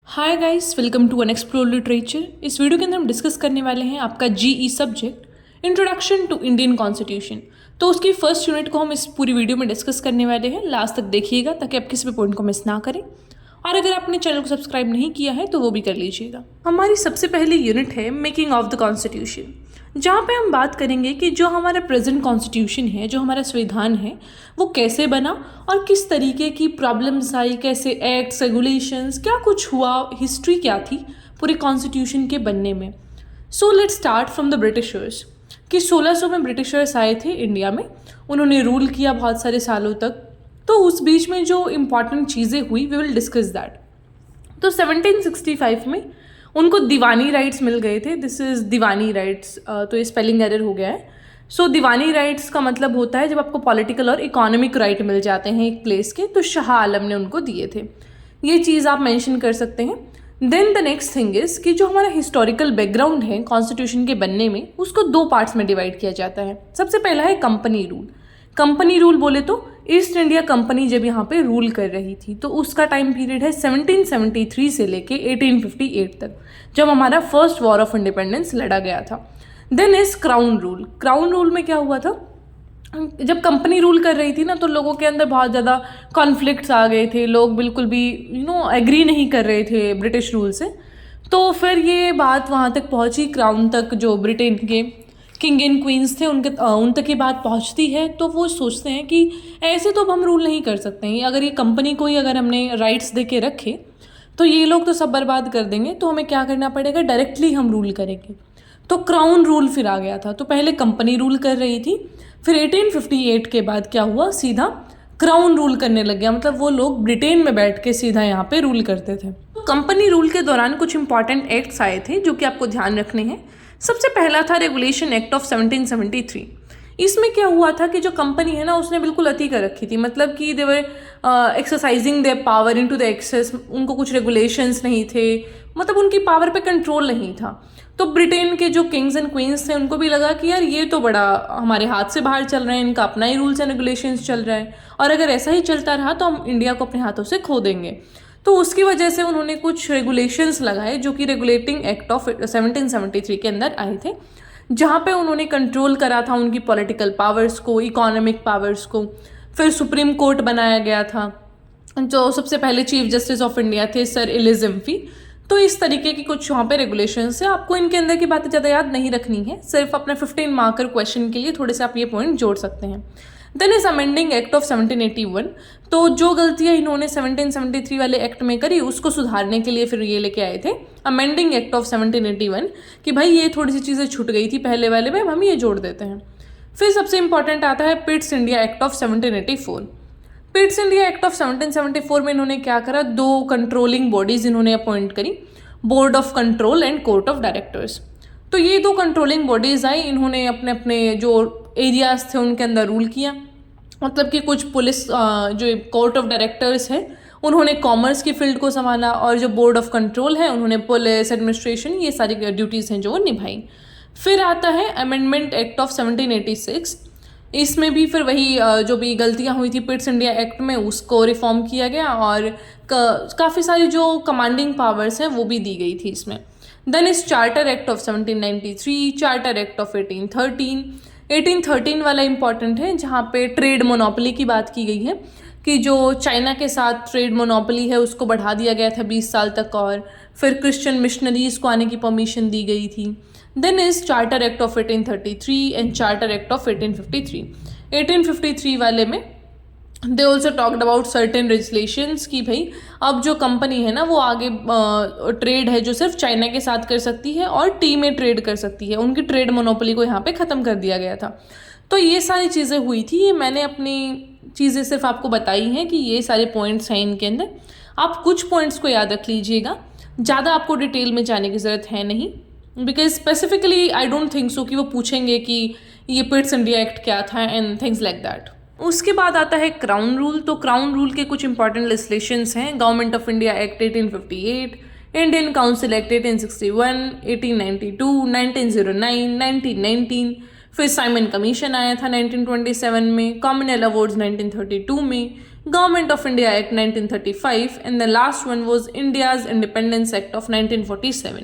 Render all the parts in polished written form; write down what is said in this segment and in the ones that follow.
Hi guys, welcome to unexplored literature. इस video के अंदर हम डिस्कस करने वाले हैं आपका GE subject introduction to Indian constitution. तो उसकी फर्स्ट यूनिट को हम इस पूरी वीडियो में डिस्कस करने वाले हैं। लास्ट तक देखिएगा ताकि आप किसी भी पॉइंट को मिस ना करें, और अगर आपने चैनल को सब्सक्राइब नहीं किया है तो वो भी कर लीजिएगा। हमारी सबसे पहली यूनिट है मेकिंग ऑफ द कॉन्स्टिट्यूशन, जहाँ पे हम बात करेंगे कि जो हमारा प्रेजेंट कॉन्स्टिट्यूशन है, जो हमारा संविधान है, वो कैसे बना और किस तरीके की प्रॉब्लम्स आई, कैसे एक्ट्स, रेगुलेशंस, क्या कुछ हुआ, हिस्ट्री क्या थी पूरे कॉन्स्टिट्यूशन के बनने में। So let's start from the Britishers कि 1600 में ब्रिटिशर्स आए थे इंडिया में। उन्होंने रूल किया बहुत सारे सालों तक। तो उस बीच में जो इम्पॉर्टेंट चीज़ें हुई वी विल डिस्कस दैट। तो 1765 में उनको दीवानी राइट्स मिल गए थे। दिस इज़ दीवानी राइट्स, तो ये स्पेलिंग एरर हो गया है। सो दीवानी राइट्स का मतलब होता है जब आपको पॉलिटिकल और इकोनॉमिक राइट मिल जाते हैं एक प्लेस के, तो शाह आलम ने उनको दिए थे। ये चीज़ आप मेंशन कर सकते हैं। Then the next thing is कि जो हमारा हिस्टोरिकल बैकग्राउंड है कॉन्स्टिट्यूशन के बनने में, उसको दो पार्ट्स में डिवाइड किया जाता है। सबसे पहला है कंपनी रूल। कंपनी रूल बोले तो ईस्ट इंडिया कंपनी जब यहाँ पे रूल कर रही थी, तो उसका टाइम पीरियड है 1773 से लेके 1858 तक, जब हमारा फर्स्ट वॉर ऑफ इंडिपेंडेंस लड़ा गया था। Then is crown rule. Crown rule में क्या हुआ था, जब कंपनी रूल कर रही थी ना, तो लोगों के अंदर बहुत ज़्यादा कॉन्फ्लिक्ट्स आ गए थे। लोग बिल्कुल भी एग्री नहीं कर रहे थे ब्रिटिश रूल से। तो फिर ये बात वहाँ तक पहुँची, क्राउन तक, जो ब्रिटेन के किंग एंड क्वींस थे उन तक ये बात पहुंचती है। तो वो सोचते हैं कि ऐसे तो अब हम रूल नहीं कर सकते हैं, अगर ये कंपनी को ही अगर हमने राइट्स दे के रखे तो ये लोग तो सब बर्बाद कर देंगे, तो हमें क्या करना पड़ेगा, डायरेक्टली हम रूल करेंगे। तो क्राउन रूल फिर आ गया था। तो पहले कंपनी रूल कर रही थी, फिर 1858 के बाद क्या हुआ, सीधा क्राउन रूल करने लग गया। मतलब वो लोग ब्रिटेन में बैठ के सीधा यहाँ पे रूल करते थे। तो कंपनी रूल के दौरान कुछ इंपॉर्टेंट एक्ट्स आए थे जो कि आपको ध्यान रखने हैं। सबसे पहला था रेगुलेशन एक्ट ऑफ 1773। इसमें क्या हुआ था कि जो कंपनी है ना, उसने बिल्कुल अति कर रखी थी। मतलब कि they were exercising their power into the excess. उनको कुछ रेगुलेशंस नहीं थे, मतलब उनकी पावर पे कंट्रोल नहीं था। तो ब्रिटेन के जो किंग्स एंड क्वींस थे उनको भी लगा कि यार ये तो बड़ा हमारे हाथ से बाहर चल रहे हैं, इनका अपना ही रूल्स एंड रेगुलेशंस चल रहा है, और अगर ऐसा ही चलता रहा तो हम इंडिया को अपने हाथों से खो देंगे। तो उसकी वजह से उन्होंने कुछ रेगुलेशंस लगाए जो कि रेगुलेटिंग एक्ट ऑफ 1773 के अंदर आए थे, जहाँ पे उन्होंने कंट्रोल करा था उनकी पॉलिटिकल पावर्स को, इकोनॉमिक पावर्स को। फिर सुप्रीम कोर्ट बनाया गया था, जो सबसे पहले चीफ जस्टिस ऑफ इंडिया थे सर एलिजम्फी। तो इस तरीके की कुछ वहाँ पे रेगुलेशंस है। आपको इनके अंदर की बातें ज़्यादा याद नहीं रखनी है, सिर्फ अपने 15 मार्कर क्वेश्चन के लिए थोड़े से आप ये पॉइंट जोड़ सकते हैं। Then is amending act of 1781। तो जो गलतियाँ इन्होंने 1773 वाले एक्ट में करी उसको सुधारने के लिए फिर ये लेके आए थे अमेंडिंग एक्ट ऑफ 1781 कि भाई ये थोड़ी सी चीज़ें छूट गई थी पहले वाले में, हम ये जोड़ देते हैं। फिर सबसे इंपॉर्टेंट आता है Pitt's India act of 1784। Pitt's India act of 1774 में इन्होंने क्या करा, दो कंट्रोलिंग बॉडीज इन्होंने अपॉइंट करी, board of control and court of directors. तो ये दो कंट्रोलिंग बॉडीज आई, इन्होंने अपने अपने जो एरियाज थे उनके अंदर रूल किया। मतलब कि कुछ पुलिस जो कोर्ट ऑफ डायरेक्टर्स है उन्होंने कॉमर्स की फील्ड को संभाला, और जो बोर्ड ऑफ कंट्रोल है उन्होंने पुलिस, एडमिनिस्ट्रेशन, ये सारी ड्यूटीज़ हैं जो वो निभाई। फिर आता है अमेंडमेंट एक्ट ऑफ 1786। इसमें भी फिर वही जो भी गलतियां हुई थी पिट्स इंडिया एक्ट में उसको रिफॉर्म किया गया, और काफ़ी सारी जो कमांडिंग पावर्स हैं वो भी दी गई थी इसमें। देन इस charter act of 1793, charter act of 1813। 1813 वाला इंपॉर्टेंट है, जहाँ पे ट्रेड मोनोपोली की बात की गई है कि जो चाइना के साथ ट्रेड मोनोपोली है उसको बढ़ा दिया गया था 20 साल तक, और फिर क्रिश्चियन मिशनरीज को आने की परमिशन दी गई थी। Then is charter act of 1833 and charter act of 1853। 1853 वाले में they also talked about certain legislations कि भाई अब जो कंपनी है ना वो आगे ट्रेड है जो सिर्फ चाइना के साथ कर सकती है और टी में ट्रेड कर सकती है, उनकी ट्रेड मोनोपोली को यहाँ पे ख़त्म कर दिया गया था। तो ये सारी चीज़ें हुई थी। ये मैंने अपनी चीज़ें सिर्फ आपको बताई हैं कि ये सारे पॉइंट्स हैं इनके अंदर। आप कुछ पॉइंट्स को याद रख लीजिएगा, ज़्यादा आपको डिटेल में जाने की ज़रूरत है नहीं, because specifically I don't think so कि वो पूछेंगे कि ये पिट्स इंडिया एक्ट क्या था एंड थिंग्स लाइक दैट। उसके बाद आता है क्राउन रूल। तो क्राउन रूल के कुछ इंपॉर्टेंट लेजिस्लेशंस हैं, government of India act 1858, Indian council act 1861, 1892, 1909, 1919। फिर साइमन कमीशन आया था 1927 में, कॉमनवेल्थ अवार्ड्स 1932 में, government of India act 1935 and the last one was India's independence act of 1947।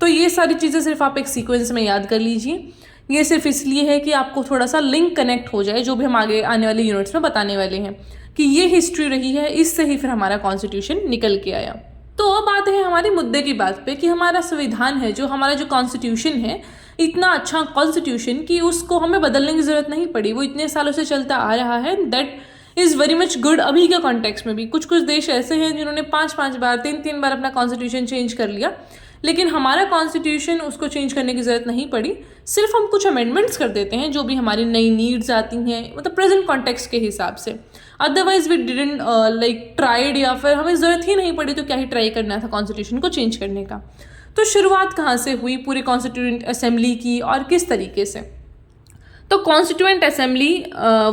तो ये सारी चीज़ें सिर्फ आप एक सीक्वेंस में याद कर लीजिए। ये सिर्फ इसलिए है कि आपको थोड़ा सा लिंक कनेक्ट हो जाए, जो भी हम आगे आने वाले यूनिट्स में बताने वाले हैं कि ये हिस्ट्री रही है, इससे ही फिर हमारा कॉन्स्टिट्यूशन निकल के आया। तो अब आते हैं हमारे मुद्दे की बात पे कि हमारा संविधान है, जो हमारा जो कॉन्स्टिट्यूशन है, इतना अच्छा कॉन्स्टिट्यूशन कि उसको हमें बदलने की ज़रूरत नहीं पड़ी, वो इतने सालों से चलता आ रहा है। That is very much good. अभी के कॉन्टेक्स्ट में भी कुछ कुछ देश ऐसे हैं जिन्होंने 5-5 बार 3-3 बार अपना कॉन्स्टिट्यूशन चेंज कर लिया, लेकिन हमारा कॉन्स्टिट्यूशन उसको चेंज करने की ज़रूरत नहीं पड़ी। सिर्फ हम कुछ अमेंडमेंट्स कर देते हैं जो भी हमारी नई नीड्स आती हैं, मतलब प्रेजेंट कॉन्टेक्स्ट के हिसाब से। Otherwise we didn't like tried, या फिर हमें ज़रूरत ही नहीं पड़ी तो क्या ही ट्राई करना था कॉन्स्टिट्यूशन को चेंज करने का। तो शुरुआत कहाँ से हुई पूरी कॉन्स्टिट्यूएंट असेंबली की और किस तरीके से? तो कॉन्स्टिट्यूएंट असेंबली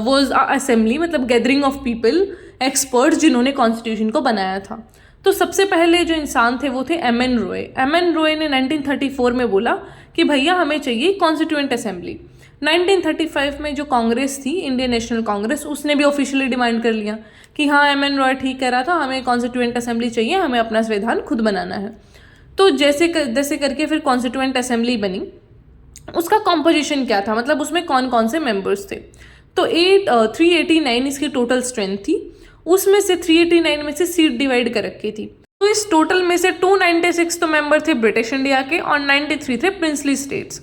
वाज असेंबली, मतलब गैदरिंग ऑफ पीपल, एक्सपर्ट्स जिन्होंने कॉन्स्टिट्यूशन को बनाया था। तो सबसे पहले जो इंसान थे वो थे एम.एन. रॉय। एम.एन. रॉय ने 1934 में बोला कि भैया हमें चाहिए कॉन्स्टिट्यूएंट असेंबली। 1935 में जो कांग्रेस थी, इंडियन नेशनल कांग्रेस, उसने भी ऑफिशियली डिमांड कर लिया कि हाँ, एम.एन. रॉय ठीक कह रहा था, हमें कॉन्स्टिट्यूएंट असेंबली चाहिए, हमें अपना संविधान खुद बनाना है। तो जैसे करके फिर कॉन्स्टिट्यूएंट असेंबली बनी। उसका कॉम्पोजिशन क्या था, मतलब उसमें कौन कौन से मेंबर्स थे? तो 389 इसकी टोटल स्ट्रेंथ थी। उसमें से 389 में से सीट डिवाइड कर रखी थी। तो इस टोटल में से 296 तो मेंबर थे ब्रिटिश इंडिया के और 93 थे प्रिंसली स्टेट्स।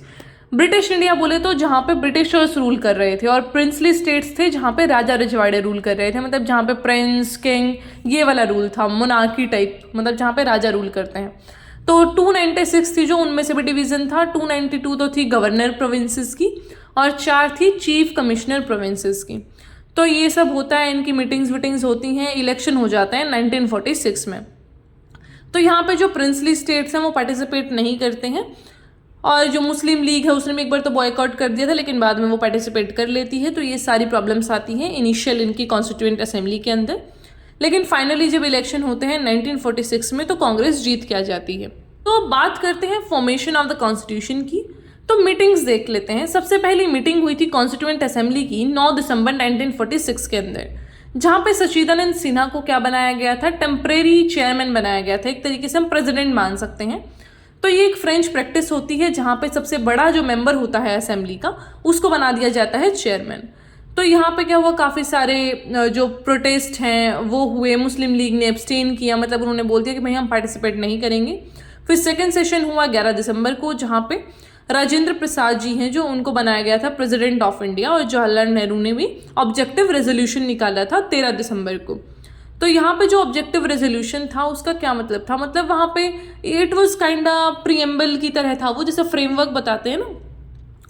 ब्रिटिश इंडिया बोले तो जहाँ पे ब्रिटिशर्स रूल कर रहे थे, और प्रिंसली स्टेट्स थे जहाँ पे राजा रजवाड़े रूल कर रहे थे, मतलब जहाँ पे प्रिंस, किंग, ये वाला रूल था, मोनार्की टाइप, मतलब जहाँ पे राजा रूल करते हैं। तो 296 थी जो, उनमें से भी डिवीज़न था। 292 तो थी गवर्नर प्रोविंसेस की, और 4 थी चीफ कमिश्नर प्रोविंसेस की। तो ये सब होता है, इनकी मीटिंग्स होती हैं, इलेक्शन हो जाता है 1946 में। तो यहाँ पे जो प्रिंसली स्टेट्स हैं वो पार्टिसिपेट नहीं करते हैं, और जो मुस्लिम लीग है उसने भी एक बार तो बॉयकॉट कर दिया था, लेकिन बाद में वो पार्टिसिपेट कर लेती है। तो ये सारी प्रॉब्लम्स आती हैं इनिशियल इनकी कॉन्स्टिट्यूएंट असेंबली के अंदर, लेकिन फाइनली जब इलेक्शन होते हैं 1946 में तो कांग्रेस जीत के आ जाती है। तो अब बात करते हैं फॉर्मेशन ऑफ द कॉन्स्टिट्यूशन की। तो मीटिंग्स देख लेते हैं। सबसे पहली मीटिंग हुई थी कॉन्स्टिट्यूएंट असेंबली की 9 दिसंबर 1946 के अंदर, जहाँ पे सचिदानंद सिन्हा को क्या बनाया गया था? टेम्परेरी चेयरमैन बनाया गया था। एक तरीके से हम प्रेसिडेंट मान सकते हैं। तो ये एक फ्रेंच प्रैक्टिस होती है जहाँ पे सबसे बड़ा जो मेंबर होता है असेंबली का, उसको बना दिया जाता है चेयरमैन। तो यहाँ पे क्या हुआ, काफ़ी सारे जो प्रोटेस्ट हैं वो हुए। मुस्लिम लीग ने एब्सटेन किया, मतलब उन्होंने बोल दिया कि भाई हम पार्टिसिपेट नहीं करेंगे। फिर सेकेंड सेशन हुआ 11 दिसंबर को, जहाँ पे राजेंद्र प्रसाद जी हैं जो, उनको बनाया गया था प्रेसिडेंट ऑफ इंडिया, और जवाहरलाल नेहरू ने भी ऑब्जेक्टिव रेजोल्यूशन निकाला था 13 दिसंबर को। तो यहाँ पे जो ऑब्जेक्टिव रेजोल्यूशन था उसका क्या मतलब था, मतलब वहाँ पे इट वाज काइंड प्रीएम्बल की तरह था, वो जैसे फ्रेमवर्क बताते हैं ना,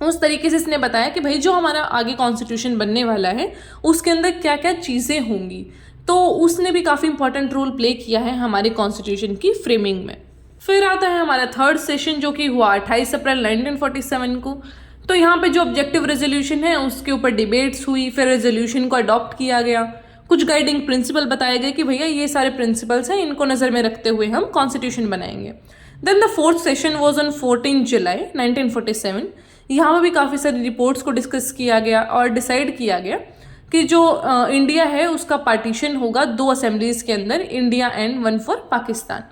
उस तरीके से इसने बताया कि भाई जो हमारा आगे कॉन्स्टिट्यूशन बनने वाला है उसके अंदर क्या क्या चीज़ें होंगी। तो उसने भी काफ़ी इंपॉर्टेंट रोल प्ले किया है हमारे कॉन्स्टिट्यूशन की फ्रेमिंग में। फिर आता है हमारा थर्ड सेशन जो कि हुआ 28 अप्रैल 1947 को। तो यहाँ पे जो ऑब्जेक्टिव रेजोल्यूशन है उसके ऊपर डिबेट्स हुई, फिर रेजोल्यूशन को अडॉप्ट किया गया। कुछ गाइडिंग प्रिंसिपल बताए गए कि भैया ये सारे प्रिंसिपल्स हैं, इनको नज़र में रखते हुए हम कॉन्स्टिट्यूशन बनाएंगे। Then the fourth session was on 14 जुलाई 1947। यहाँ पर भी काफ़ी सारी रिपोर्ट्स को डिस्कस किया गया और डिसाइड किया गया कि जो इंडिया है उसका पार्टीशन होगा 2 असेंबलीज़ के अंदर, इंडिया एंड 1 फॉर पाकिस्तान,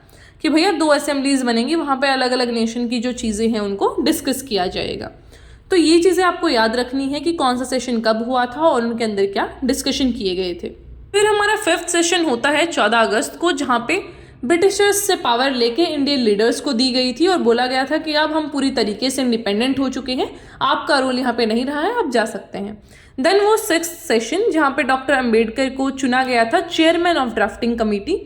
कि भैया 2 असेंबलीज़ बनेंगी, वहाँ पे अलग अलग नेशन की जो चीज़ें हैं उनको डिस्कस किया जाएगा। तो ये चीज़ें आपको याद रखनी है कि कौन सा सेशन कब हुआ था और उनके अंदर क्या डिस्कशन किए गए थे। फिर हमारा 5th सेशन होता है 14 अगस्त को, जहाँ पे ब्रिटिशर्स से पावर लेके इंडियन लीडर्स को दी गई थी और बोला गया था कि अब हम पूरी तरीके से इंडिपेंडेंट हो चुके हैं, आपका रोल यहाँ पे नहीं रहा है, आप जा सकते हैं। देन वो 6th सेशन जहाँ पे डॉक्टर अंबेडकर को चुना गया था chairman of drafting committee.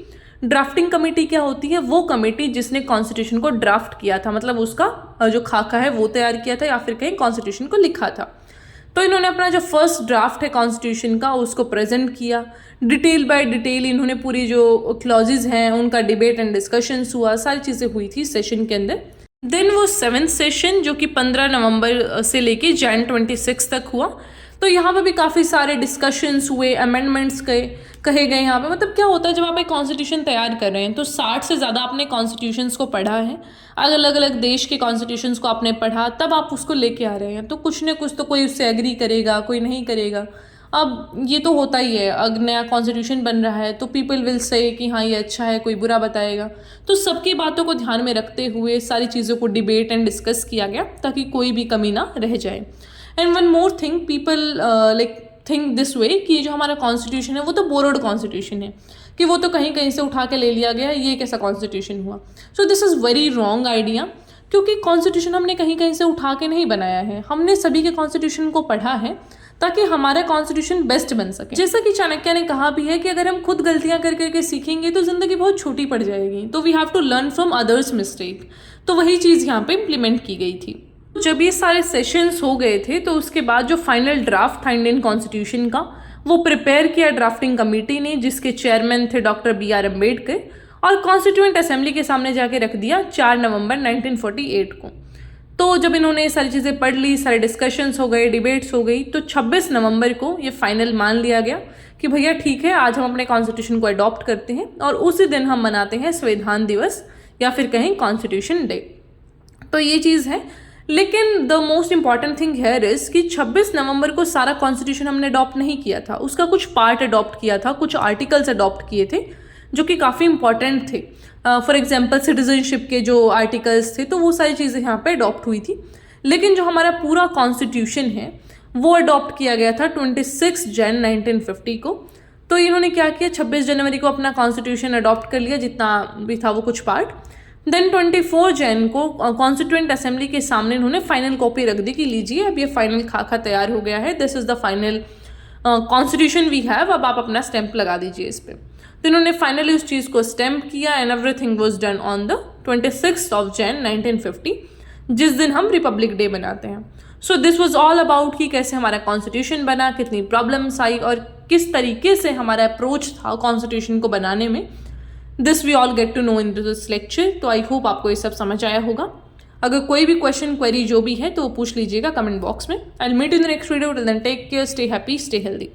Drafting committee क्या होती है? वो कमेटी जिसने कॉन्स्टिट्यूशन को ड्राफ्ट किया था, मतलब उसका जो खाका है वो तैयार किया था या फिर कहीं कॉन्स्टिट्यूशन को लिखा था। तो इन्होंने अपना जो फर्स्ट ड्राफ्ट है कॉन्स्टिट्यूशन का उसको प्रेजेंट किया, डिटेल बाय डिटेल इन्होंने पूरी जो क्लॉजेज हैं उनका डिबेट एंड डिस्कशंस हुआ, सारी चीज़ें हुई थी सेशन के अंदर। देन वो 7th सेशन जो कि 15 नवंबर से लेके जैन 26 तक हुआ। तो यहाँ पे भी काफ़ी सारे डिस्कशंस हुए, अमेंडमेंट्स कहे गए यहाँ पे। मतलब क्या होता है जब आप एक कॉन्स्टिट्यूशन तैयार कर रहे हैं तो 60 से ज़्यादा आपने कॉन्स्टिट्यूशंस को पढ़ा है, अलग अलग देश के कॉन्स्टिट्यूशंस को आपने पढ़ा, तब आप उसको लेके आ रहे हैं। तो कुछ न कुछ तो कोई उससे एग्री करेगा, कोई नहीं करेगा। अब ये तो होता ही है, अगर नया कॉन्स्टिट्यूशन बन रहा है तो पीपल विल से कि हाँ ये अच्छा है, कोई बुरा बताएगा। तो सबकी बातों को ध्यान में रखते हुए सारी चीज़ों को डिबेट एंड डिस्कस किया गया ताकि कोई भी कमी ना रह जाए। And one more thing, people like think this way कि जो हमारा कॉन्स्टिट्यूशन है वो तो बोरोड कॉन्स्टिट्यूशन है, कि वो तो कहीं कहीं से उठा के ले लिया गया, ये कैसा कॉन्स्टिट्यूशन हुआ। So this is very wrong idea, क्योंकि कॉन्स्टिट्यूशन हमने कहीं कहीं से उठा के नहीं बनाया है, हमने सभी के कॉन्स्टिट्यूशन को पढ़ा है ताकि हमारा कॉन्स्टिट्यूशन बेस्ट बन सके। जैसा कि चाणक्य ने कहा भी है कि अगर हम खुद गलतियां कर करके सीखेंगे तो जिंदगी बहुत छोटी पड़ जाएगी, तो we have to learn from others mistake. तो वही चीज़ यहाँ पे इम्प्लीमेंट की गई थी। जब ये सारे सेशंस हो गए थे तो उसके बाद जो फाइनल ड्राफ्ट था इंडियन कॉन्स्टिट्यूशन का, वो प्रिपेयर किया ड्राफ्टिंग कमेटी ने, जिसके चेयरमैन थे डॉक्टर BR अम्बेडकर, और कॉन्स्टिट्यूएंट असेंबली के सामने जाके रख दिया 4 नवंबर 1948 को। तो जब इन्होंने ये सारी चीज़ें पढ़ ली, सारे डिस्कशंस हो गए, डिबेट्स हो गई, तो 26 नवंबर को ये फाइनल मान लिया गया कि भैया ठीक है, आज हम अपने कॉन्स्टिट्यूशन को अडॉप्ट करते हैं और उसी दिन हम मनाते हैं संविधान दिवस या फिर कहीं कॉन्स्टिट्यूशन डे। तो ये चीज़ है। लेकिन the most important thing here is कि 26 नवंबर को सारा कॉन्स्टिट्यूशन हमने अडॉप्ट नहीं किया था, उसका कुछ पार्ट अडॉप्ट किया था, कुछ आर्टिकल्स अडॉप्ट किए थे जो कि काफ़ी इंपॉर्टेंट थे। फॉर एग्जांपल सिटीजनशिप के जो आर्टिकल्स थे, तो वो सारी चीज़ें यहाँ पे अडॉप्ट हुई थी। लेकिन जो हमारा पूरा कॉन्स्टिट्यूशन है वो अडॉप्ट किया गया था 26 जन 1950 को। तो इन्होंने क्या किया, 26 जनवरी को अपना कॉन्स्टिट्यूशन अडॉप्ट कर लिया, जितना भी था वो कुछ पार्ट। देन 24 जन को कॉन्स्टिट्यूएंट असेंबली के सामने इन्होंने फाइनल कॉपी रख दी कि लीजिए अब ये फाइनल खाका तैयार हो गया है, this is the final constitution we have, अब आप अपना स्टैंप लगा दीजिए इस पर। तो इन्होंने फाइनली उस चीज़ को स्टैम्प किया and everything was done on the 26 जन 1950, जिस दिन हम रिपब्लिक डे मनाते हैं। So this was all about कि कैसे हमारा कॉन्स्टिट्यूशन बना, कितनी प्रॉब्लम्स आई और किस तरीके से हमारा अप्रोच था कॉन्स्टिट्यूशन को बनाने में। This we all get to know in this lecture. तो आई होप आपको ये सब समझ आया होगा। अगर कोई भी क्वेश्चन क्वेरी जो भी है तो पूछ लीजिएगा कमेंट बॉक्स में। I will meet in the next video. Till then take care, stay happy, stay healthy.